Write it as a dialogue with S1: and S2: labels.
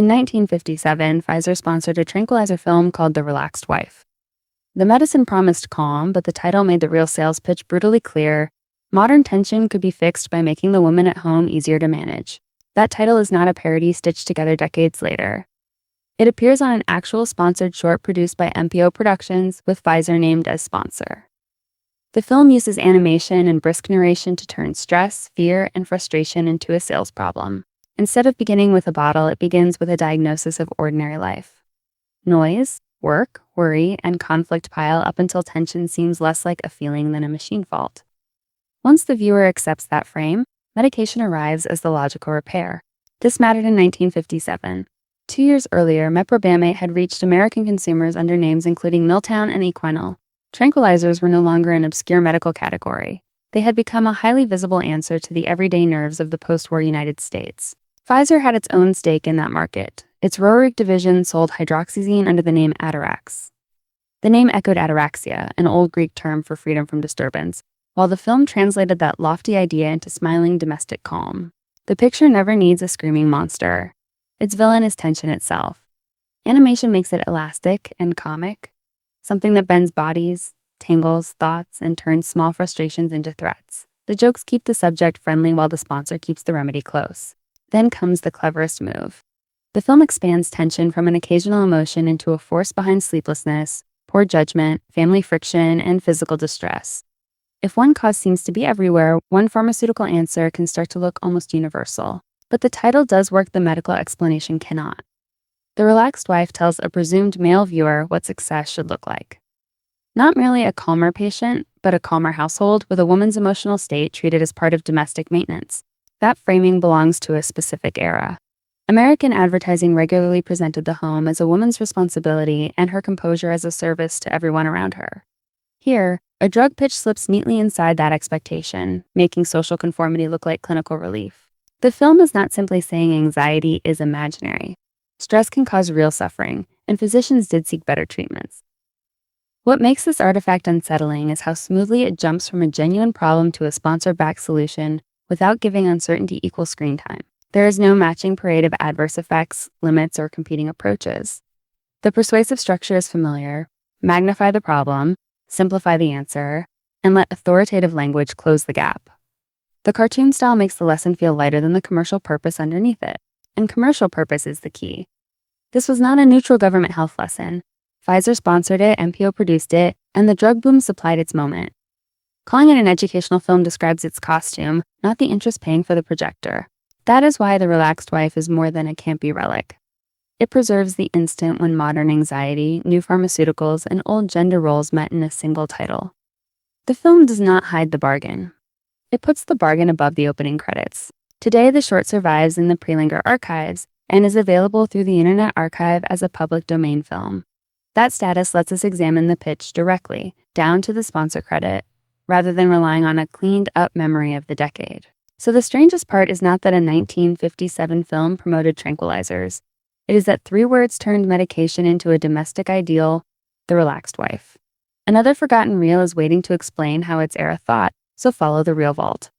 S1: In 1957, Pfizer sponsored a tranquilizer film called The Relaxed Wife. The medicine promised calm, but the title made the real sales pitch brutally clear. Modern tension could be fixed by making the woman at home easier to manage. That title is not a parody stitched together decades later. It appears on an actual sponsored short produced by MPO Productions, with Pfizer named as sponsor. The film uses animation and brisk narration to turn stress, fear, and frustration into a sales problem. Instead of beginning with a bottle, it begins with a diagnosis of ordinary life. Noise, work, worry, and conflict pile up until tension seems less like a feeling than a machine fault. Once the viewer accepts that frame, medication arrives as the logical repair. This mattered in 1957. 2 years earlier, meprobamate had reached American consumers under names including Miltown and Equinol. Tranquilizers were no longer an obscure medical category. They had become a highly visible answer to the everyday nerves of the post-war United States. Pfizer had its own stake in that market. Its Roerich division sold hydroxyzine under the name Atarax. The name echoed ataraxia, an old Greek term for freedom from disturbance, while the film translated that lofty idea into smiling domestic calm. The picture never needs a screaming monster. Its villain is tension itself. Animation makes it elastic and comic, something that bends bodies, tangles thoughts, and turns small frustrations into threats. The jokes keep the subject friendly while the sponsor keeps the remedy close. Then comes the cleverest move. The film expands tension from an occasional emotion into a force behind sleeplessness, poor judgment, family friction, and physical distress. If one cause seems to be everywhere, one pharmaceutical answer can start to look almost universal. But the title does work the medical explanation cannot. The Relaxed Wife tells a presumed male viewer what success should look like. Not merely a calmer patient, but a calmer household with a woman's emotional state treated as part of domestic maintenance. That framing belongs to a specific era. American advertising regularly presented the home as a woman's responsibility and her composure as a service to everyone around her. Here, a drug pitch slips neatly inside that expectation, making social conformity look like clinical relief. The film is not simply saying anxiety is imaginary. Stress can cause real suffering, and physicians did seek better treatments. What makes this artifact unsettling is how smoothly it jumps from a genuine problem to a sponsor-backed solution without giving uncertainty equal screen time. There is no matching parade of adverse effects, limits, or competing approaches. The persuasive structure is familiar. Magnify the problem, simplify the answer, and let authoritative language close the gap. The cartoon style makes the lesson feel lighter than the commercial purpose underneath it, and commercial purpose is the key. This was not a neutral government health lesson. Pfizer sponsored it, MPO produced it, and the drug boom supplied its moment. Calling it an educational film describes its costume, not the interest paying for the projector. That is why The Relaxed Wife is more than a campy relic. It preserves the instant when modern anxiety, new pharmaceuticals, and old gender roles met in a single title. The film does not hide the bargain. It puts the bargain above the opening credits. Today, the short survives in the prelinger archives and is available through the Internet Archive as a public domain film. That status lets us examine the pitch directly, down to the sponsor credit, rather than relying on a cleaned-up memory of the decade. So the strangest part is not that a 1957 film promoted tranquilizers. It is that 3 words turned medication into a domestic ideal, the relaxed wife. Another forgotten reel is waiting to explain how its era thought, so follow The Real Vault.